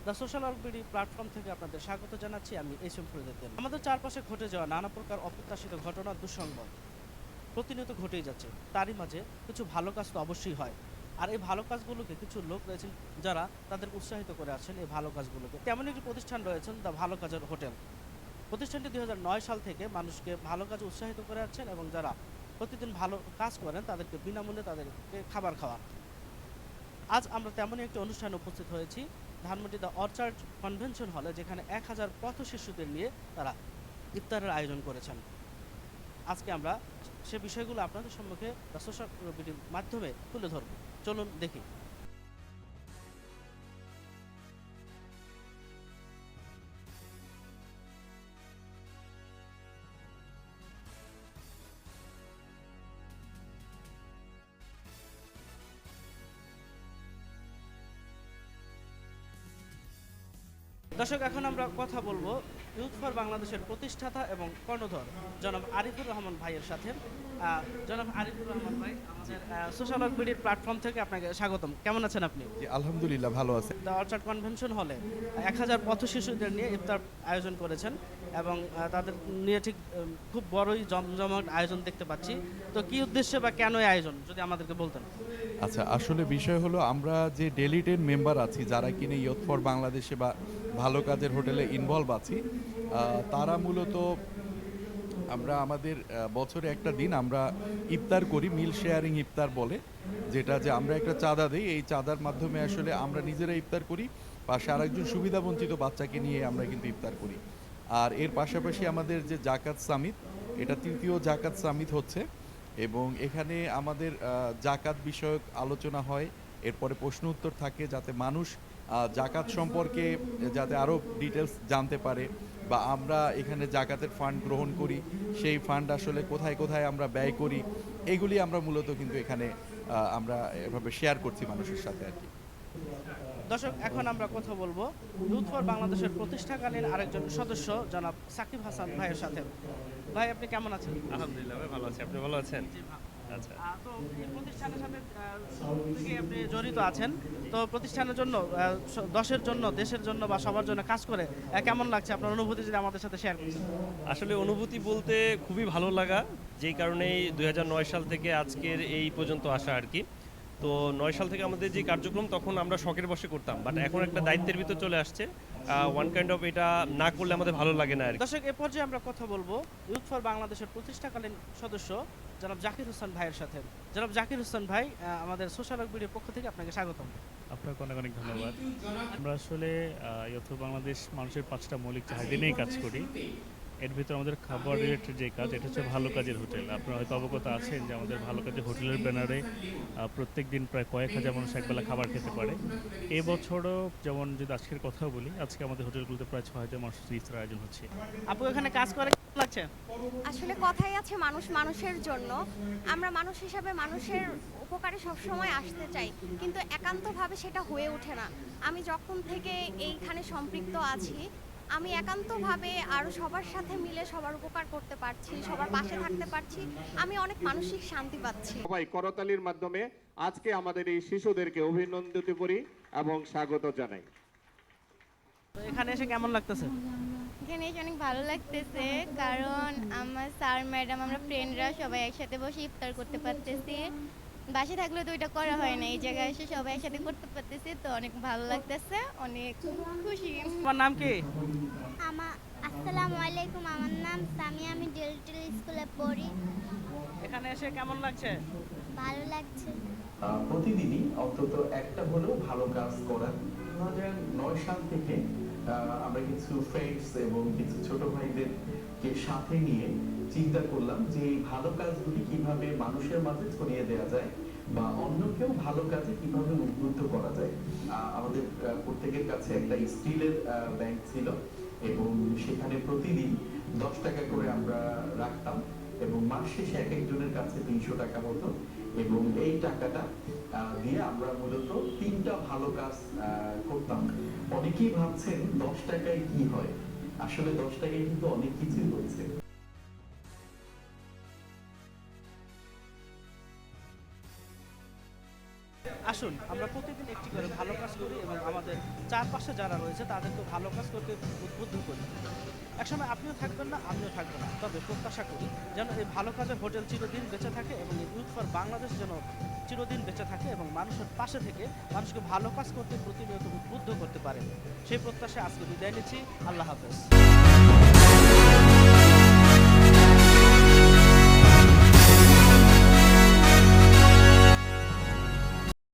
The social অর্বিডি platform থেকে আপনাদের স্বাগত জানাচ্ছি আমি এসএম ফরিদুদ্দিন। আমাদের চারপাশে ঘটে যাওয়া নানা প্রকার অপ্রত্যাশিত ঘটনা, দুঃসংবাদ প্রতিনিয়ত ঘটেই যাচ্ছে। তারই মাঝে কিছু ভালো কাজ তো অবশ্যই হয়। আর এই ভালো কাজগুলোকে কিছু লোক রয়েছেন যারা তাদের উৎসাহিত করে আছেন এই ভালো কাজগুলোকে। তেমন একটি প্রতিষ্ঠান রয়েছেন দ্য ভালো কাজের হোটেল। প্রতিষ্ঠানটি ২০০৯ সাল থেকে মানুষকে ভালো কাজে উৎসাহিত করে আছেন এবং যারা প্রতিদিন ভালো কাজ করেন তাদেরকে বিনামূল্যে তাদেরকে খাবার খাওয়া। আজ আমরা তেমনই একটি অনুষ্ঠানে উপস্থিত হয়েছি ধানমন্ডি দ্য অর্চার্ড কনভেনশন হলে, যেখানে ১,০০০ পথ শিশুদের নিয়ে তারা ইফতারের আয়োজন করেছেন। আজকে আমরা সে বিষয়গুলো আপনাদের সম্মুখে দ্য সোশ্যাল মিডিয়ার মাধ্যমে তুলে ধরব। চলুন দেখি। দর্শক, এখন আমরা কথা বলবো ইউথ ফর বাংলাদেশের প্রতিষ্ঠাতা এবং কর্ণধর জনাব আরিফুর রহমান ভাইয়ের সাথে। জনাব আরিফুর রহমান ভাই, আমাদের সোশ্যাল মিডিয়ার প্ল্যাটফর্ম থেকে আপনাকে স্বাগতম। কেমন আছেন আপনি? জি, আলহামদুলিল্লাহ ভালো আছে। দ্য অর্চার্ড কনভেনশন হলে ১,০০০ পথ শিশুদের নিয়ে ইফতার আয়োজন করেছেন এবং তাদের নিয়ে ঠিক খুব বড়ই জমজমাট আয়োজন দেখতে পাচ্ছি। তো কি উদ্দেশ্যে বা কেন এই আয়োজন যদি আমাদেরকে বলতেন। আচ্ছা, আসলে বিষয় হলো আমরা যে ডেলিটেড মেম্বার আছি, যারা কিনে ইয়ুথ ফর বাংলাদেশে বা ভালো কাজের হোটেলে ইনভলভ আছি, তারা মূলত আমরা আমাদের বছরে একটা দিন আমরা ইফতার করি, মিল শেয়ারিং ইফতার বলে, যেটা যে আমরা একটা চাঁদা দিই, এই চাঁদার মাধ্যমে আসলে আমরা নিজেরা ইফতার করি, পাশে আরেকজন সুবিধাবঞ্চিত বাচ্চাকে নিয়ে আমরা কিন্তু ইফতার করি। আর এর পাশাপাশি আমাদের যে জাকাত সামিট, এটা তৃতীয় জাকাত সামিট হচ্ছে এবং এখানে আমাদের জাকাত বিষয়ক আলোচনা হয়, এরপরে প্রশ্ন উত্তর থাকে, যাতে মানুষ জাকাত সম্পর্কে যাতে আরও ডিটেলস জানতে পারে, বা আমরা এখানে জাকাতের ফান্ড গ্রহণ করি, সেই ফান্ড আসলে কোথায় কোথায় আমরা ব্যয় করি, এগুলি আমরা মূলত কিন্তু এখানে আমরা এভাবে শেয়ার করছি মানুষের সাথে আর কি। দর্শক, এখন আমরা কথা বলবো ইউথ ফর বাংলাদেশের প্রতিষ্ঠাকালীন আরেকজন সদস্য জনাব সাকিব হাসান ভাইয়ের সাথে। ভাই, আপনি কেমন আছেন? আলহামদুলিল্লাহ, ভাই ভালো আছি। আপনি ভালো আছেন? জি, ভালো। আচ্ছা। তো এই প্রতিষ্ঠানের সাথে থেকে আপনি জড়িত আছেন। তো প্রতিষ্ঠানের জন্য দশের জন্য, দেশের জন্য বা সবার জন্য কাজ করে কেমন লাগছে? আপনার অনুভূতি যদি আমাদের সাথে শেয়ার করতেন। আসলে অনুভূতি বলতে খুবই ভালো লাগা, যেই কারণেই ২০০৯ সাল থেকে আজকের এই পর্যন্ত আসা আর কি। তো ৯ সাল থেকে আমাদের যে কার্যক্রম, তখন আমরা শখের বশে করতাম, বাট এখন একটা দায়িত্বের ভিতর চলে আসছে। ওয়ান কাইন্ড অফ এটা না করলে আমাদের ভালো লাগে না আর কি। দর্শক, এ পর্যায়ে আমরা কথা বলবো ইউথ ফর বাংলাদেশের প্রতিষ্ঠাকালীন সদস্য জনাব জাকির হোসেন ভাইয়ের সাথে। জনাব জাকির হোসেন ভাই, আমাদের সোশ্যাল মিডিয়ার পক্ষ থেকে আপনাকে স্বাগতম। আপনাকে অনেক অনেক ধন্যবাদ। আমরা আসলে ইয়ুথ ফর বাংলাদেশ মানুষের ৫টা মৌলিক চাহিদা নিয়েই কাজ করি। এর ভিতরে আমাদের খাবার রিলেটেড যে কাজ, এটা হচ্ছে ভালো কাজের হোটেল। আপনারা হয়তো অবগত আছেন যে আমাদের ভালো কাজের হোটেলের ব্যানারে প্রত্যেক দিন প্রায় কয়েক হাজার মানুষ একবেলা খাবার খেতে পারে। এবছরও যেমন যদি আজকের কথাও বলি, আজকে আমাদের হোটেলগুলোতে প্রায় ৬,০০০ মানুষের ইফতার আয়োজন হচ্ছে। আপু, এখানে কাজ করে কেমন লাগছে? আসলে কথাই আছে মানুষ মানুষের জন্য। আমরা মানুষ হিসাবে মানুষের উপকারে সবসময় আসতে চাই, কিন্তু একান্তভাবে সেটা হয়ে ওঠে না। আমি যখন থেকে এইখানে সম্পৃক্ত আছি, আমি একান্তভাবে আরও সবার সাথে মিলে সবার উপকার করতে পারছি, সবার পাশে থাকতে পারছি। আমি অনেক মানসিক শান্তি পাচ্ছি। সবাই করতালির মাধ্যমে আজকে আমাদের এই শিশুদেরকে অভিনন্দিত করি এবং স্বাগত জানাই। তো এখানে এসে কেমন লাগতেছে? এখানে এসে অনেক ভালো লাগতেছে, কারণ আমার স্যার ম্যাডাম আমরা ফ্রেন্ডরা সবাই একসাথে বসে ইফতার করতে পারতেছি। বাসে থাকলে তো ওইটা করা হয় না, এই জায়গায় এসে সবাই একসাথে করতে পারতেছি, তো অনেক ভালো লাগতেছে, অনেক খুশি। তোমার নাম কি? আসসালামু আলাইকুম, আমার নাম সামিয়া, আমি ডেলটেল স্কুলে পড়ি। এখানে এসে কেমন লাগছে? ভালো লাগছে। প্রতিদিনই অন্তত একটা হলেও ভালো কাজ করা। ২০০৯ সাল থেকে আমরা কিছু ফ্রেন্ডস এবং কিছু ছোট ভাইদেরকে সাথে নিয়ে চিন্তা করলাম যে এই ভালো কাজগুলি কিভাবে মানুষের মাঝে ছড়িয়ে দেওয়া যায় বা অন্যকেও ভালো কাজে কিভাবে উদ্বুদ্ধ করা যায়। আমাদের প্রত্যেকের কাছে একটা স্টিলের ব্যাংক ছিল এবং সেখানে প্রতিদিন ১০ টাকা করে আমরা রাখতাম এবং মাস শেষে এক একজনের কাছে ৩০০ টাকা মতো, এবং এই টাকাটা দিয়ে আমরা মূলত ৩টা ভালো কাজ করতাম। অনেকেই ভাবছেন ১০ টাকায় কি হয়, আসলে ১০ টাকায় কিন্তু অনেক কিছুই হয়েছে। আসুন আমরা প্রতিদিন একটি করে ভালো কাজ করি এবং আমাদের চারপাশে যারা রয়েছে তাদেরকে ভালো কাজ করতে উদ্বুদ্ধ করি। একসময় আপনিও থাকবেন না, আমিও থাকবো না, তবে প্রত্যাশা করি যেন এই ভালো কাজের হোটেল চিরদিন বেঁচে থাকে এবং এই ইউথ ফর বাংলাদেশ যেন চিরদিন বেঁচে থাকে এবং মানুষের পাশে থেকে মানুষকে ভালো কাজ করতে প্রতিনিয়ত উদ্বুদ্ধ করতে পারে। সেই প্রত্যাশায় আজকে বিদায় নিচ্ছি। আল্লাহ হাফেজ।